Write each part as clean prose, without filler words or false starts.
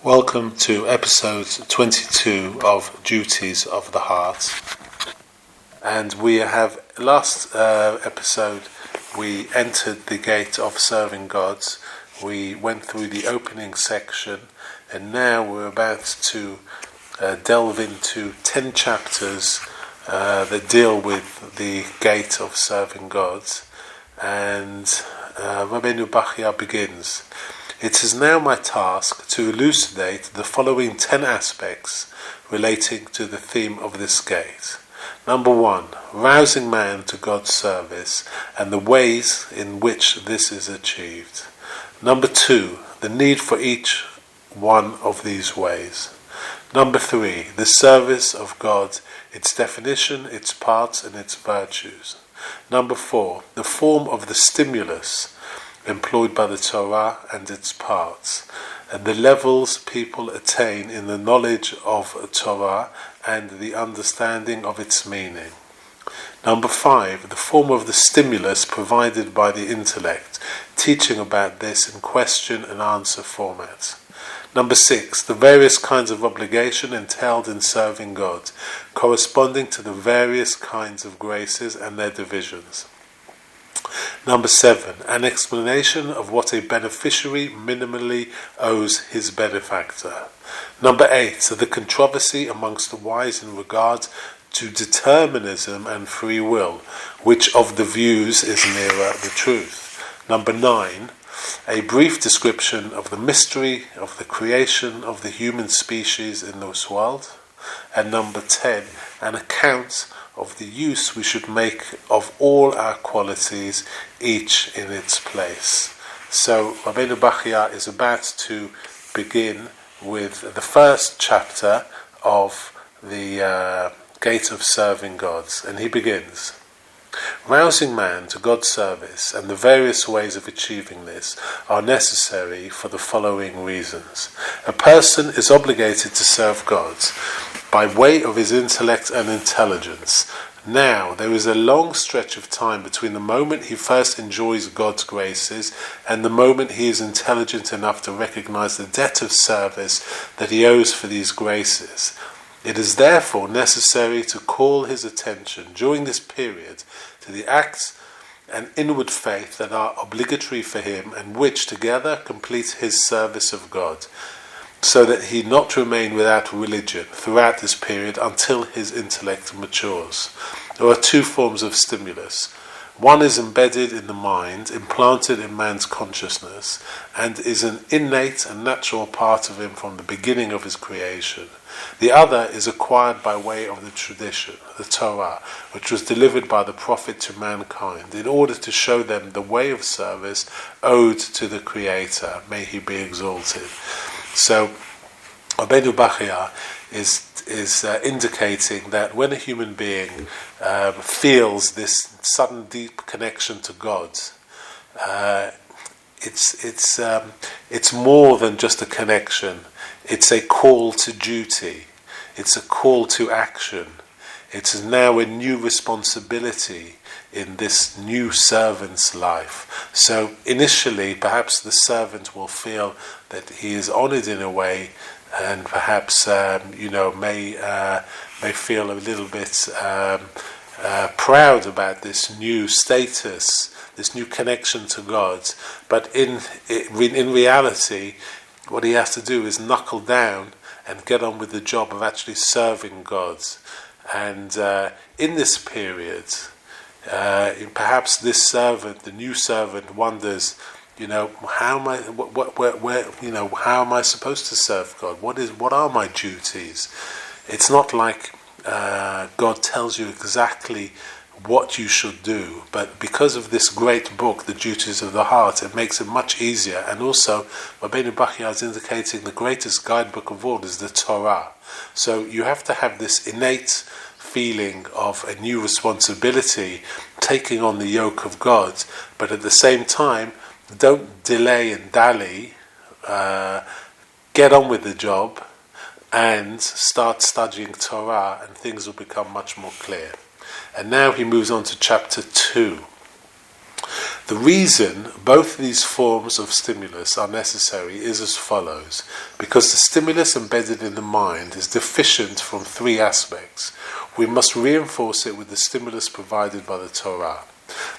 Welcome to episode 22 of Duties of the Heart. And we have, last episode, we entered the gate of serving God. We went through the opening section, and now we're about to delve into 10 chapters that deal with the gate of serving God. And Rabbi Bachya begins. It is now my task to elucidate the following 10 aspects relating to the theme of this gate. Number 1, rousing man to God's service and the ways in which this is achieved. Number 2, the need for each one of these ways. Number 3, the service of God, its definition, its parts and its virtues. Number 4, the form of the stimulus employed by the Torah and its parts, and the levels people attain in the knowledge of Torah and the understanding of its meaning. Number 5, the form of the stimulus provided by the intellect, teaching about this in question and answer format. Number 6, the various kinds of obligation entailed in serving God, corresponding to the various kinds of graces and their divisions. Number 7, an explanation of what a beneficiary minimally owes his benefactor. Number 8, the controversy amongst the wise in regard to determinism and free will, which of the views is nearer the truth. Number 9, a brief description of the mystery of the creation of the human species in this world. And number 10, an account of the use we should make of all our qualities, each in its place. So Rabbi Bachya is about to begin with the first chapter of the Gate of Serving God, and he begins. Rousing man to God's service and the various ways of achieving this are necessary for the following reasons. A person is obligated to serve God by way of his intellect and intelligence. Now, there is a long stretch of time between the moment he first enjoys God's graces and the moment he is intelligent enough to recognize the debt of service that he owes for these graces. It is therefore necessary to call his attention during this period to the acts and inward faith that are obligatory for him and which together complete his service of God, so that he not remain without religion throughout this period until his intellect matures. There are 2 forms of stimulus. One is embedded in the mind, implanted in man's consciousness, and is an innate and natural part of him from the beginning of his creation. The other is acquired by way of the tradition, the Torah, which was delivered by the prophet to mankind, in order to show them the way of service owed to the Creator, may he be exalted. So, Rabbi Bachya is indicating that when a human being feels this sudden deep connection to God, it's more than just a connection. It's a call to duty. It's a call to action. It's now a new responsibility in this new servant's life. So initially, perhaps the servant will feel that he is honored in a way, and perhaps may feel a little bit proud about this new status, this new connection to God. But in reality, what he has to do is knuckle down and get on with the job of actually serving God. And in this period, perhaps this servant, the new servant, wonders, how am I? How am I supposed to serve God? What are my duties? It's not like God tells you exactly what you should do, but because of this great book, The Duties of the Heart, it makes it much easier. And also, Rabbi Bachya is indicating the greatest guidebook of all is the Torah. So you have to have this innate feeling of a new responsibility, taking on the yoke of God, but at the same time, don't delay and dally, get on with the job and start studying Torah, and things will become much more clear. And now he moves on to chapter 2. The reason both these forms of stimulus are necessary is as follows: because the stimulus embedded in the mind is deficient from three aspects, we must reinforce it with the stimulus provided by the Torah.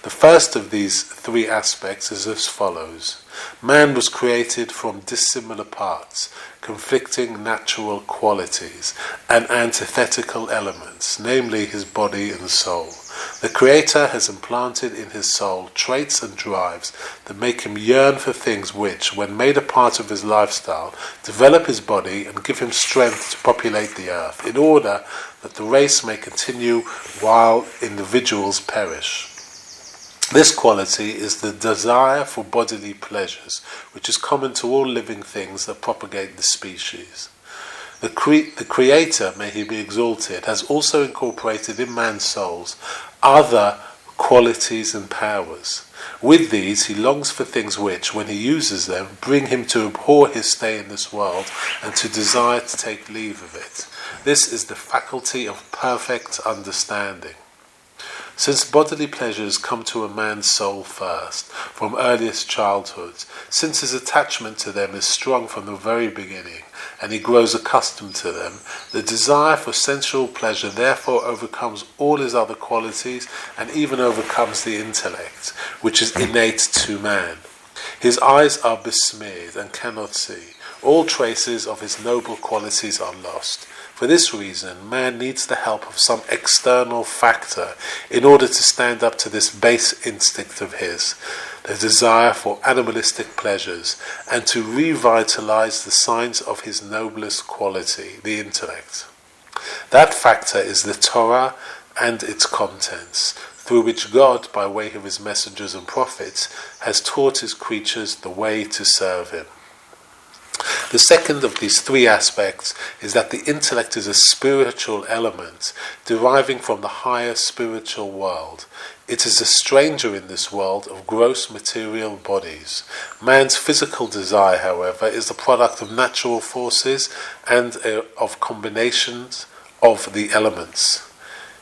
The first of these three aspects is as follows: man was created from dissimilar parts, conflicting natural qualities, and antithetical elements, namely his body and soul. The Creator has implanted in his soul traits and drives that make him yearn for things which, when made a part of his lifestyle, develop his body and give him strength to populate the earth, in order that the race may continue while individuals perish. This quality is the desire for bodily pleasures, which is common to all living things that propagate the species. The Creator, may he be exalted, has also incorporated in man's souls other qualities and powers. With these he longs for things which, when he uses them, bring him to abhor his stay in this world and to desire to take leave of it. This is the faculty of perfect understanding. Since bodily pleasures come to a man's soul first, from earliest childhood, since his attachment to them is strong from the very beginning, and he grows accustomed to them, the desire for sensual pleasure therefore overcomes all his other qualities and even overcomes the intellect, which is innate to man. His eyes are besmeared and cannot see. All traces of his noble qualities are lost. For this reason, man needs the help of some external factor in order to stand up to this base instinct of his, the desire for animalistic pleasures, and to revitalize the signs of his noblest quality, the intellect. That factor is the Torah and its contents, through which God, by way of his messengers and prophets, has taught his creatures the way to serve him. The second of these three aspects is that the intellect is a spiritual element deriving from the higher spiritual world. It is a stranger in this world of gross material bodies. Man's physical desire, however, is the product of natural forces and of combinations of the elements.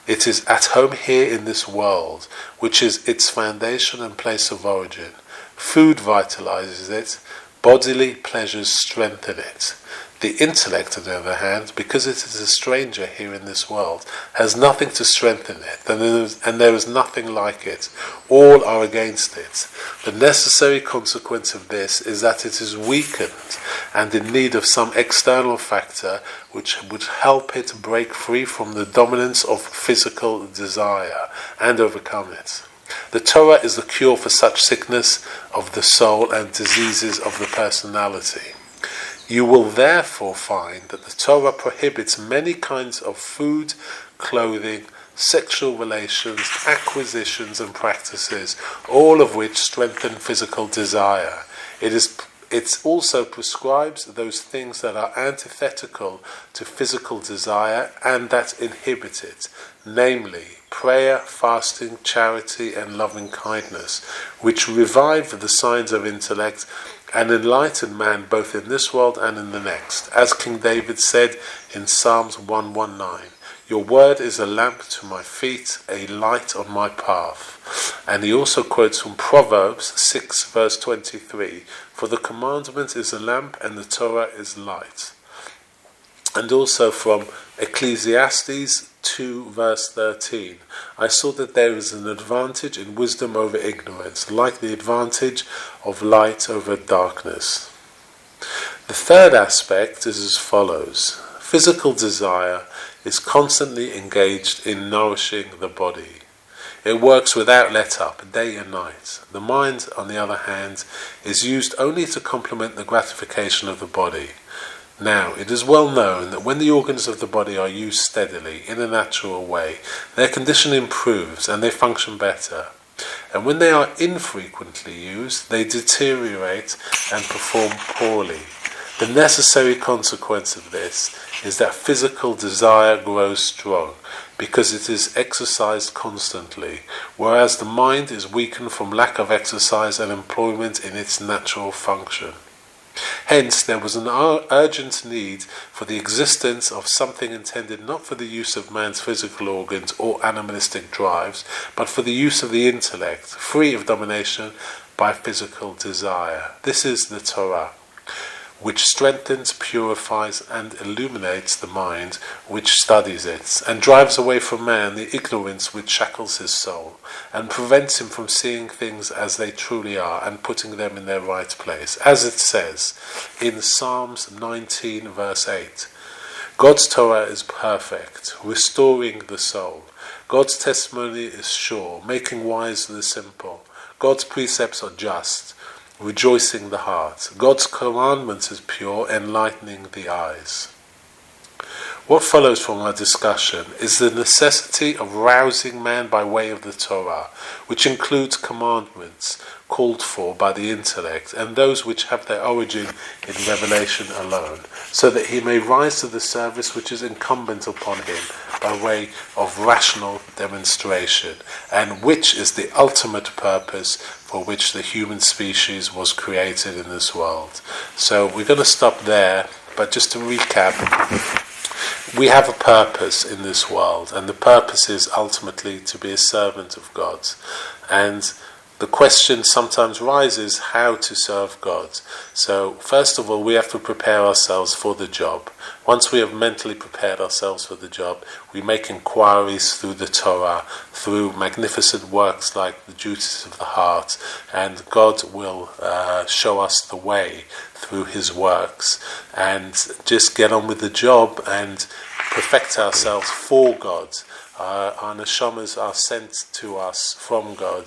It is at home here in this world, which is its foundation and place of origin. Food vitalizes it. Bodily pleasures strengthen it. The intellect, on the other hand, because it is a stranger here in this world, has nothing to strengthen it, and there is nothing like it. All are against it. The necessary consequence of this is that it is weakened and in need of some external factor which would help it break free from the dominance of physical desire and overcome it. The Torah is the cure for such sickness of the soul and diseases of the personality. You will therefore find that the Torah prohibits many kinds of food, clothing, sexual relations, acquisitions and practices, all of which strengthen physical desire. It also prescribes those things that are antithetical to physical desire and that inhibit it, namely prayer, fasting, charity, and loving kindness, which revive the signs of intellect and enlighten man both in this world and in the next. As King David said in Psalms 119, "Your word is a lamp to my feet, a light on my path." And he also quotes from Proverbs 6 verse 23, "For the commandment is a lamp and the Torah is light." And also from Ecclesiastes 2 verse 13, "I saw that there is an advantage in wisdom over ignorance, like the advantage of light over darkness." The third aspect is as follows: physical desire is constantly engaged in nourishing the body. It works without let-up, day and night. The mind, on the other hand, is used only to complement the gratification of the body. Now, it is well known that when the organs of the body are used steadily, in a natural way, their condition improves and they function better. And when they are infrequently used, they deteriorate and perform poorly. The necessary consequence of this is that physical desire grows strong, because it is exercised constantly, whereas the mind is weakened from lack of exercise and employment in its natural function. Hence, there was an urgent need for the existence of something intended not for the use of man's physical organs or animalistic drives, but for the use of the intellect, free of domination by physical desire. This is the Torah, which strengthens, purifies, and illuminates the mind which studies it, and drives away from man the ignorance which shackles his soul, and prevents him from seeing things as they truly are, and putting them in their right place. As it says in Psalms 19 verse 8, God's Torah is perfect, restoring the soul. God's testimony is sure, making wise the simple. God's precepts are just, rejoicing the heart. God's commandment is pure, enlightening the eyes. What follows from our discussion is the necessity of rousing man by way of the Torah, which includes commandments called for by the intellect and those which have their origin in revelation alone, so that he may rise to the service which is incumbent upon him by way of rational demonstration, and which is the ultimate purpose for which the human species was created in this world. So we're going to stop there, but just to recap, we have a purpose in this world, and the purpose is ultimately to be a servant of God. And the question sometimes rises how to serve God. So first of all, we have to prepare ourselves for the job. Once we have mentally prepared ourselves for the job, we make inquiries through the Torah, through magnificent works like the Duties of the Heart, and God will show us the way through his works, and just get on with the job and perfect ourselves for God. Our neshamas are sent to us from God,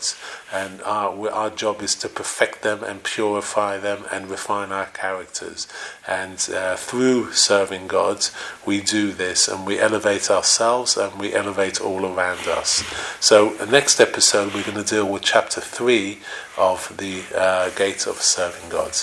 and our job is to perfect them and purify them and refine our characters. And through serving God, we do this, and we elevate ourselves and we elevate all around us. So next episode we're going to deal with chapter 3 of the Gate of Serving God.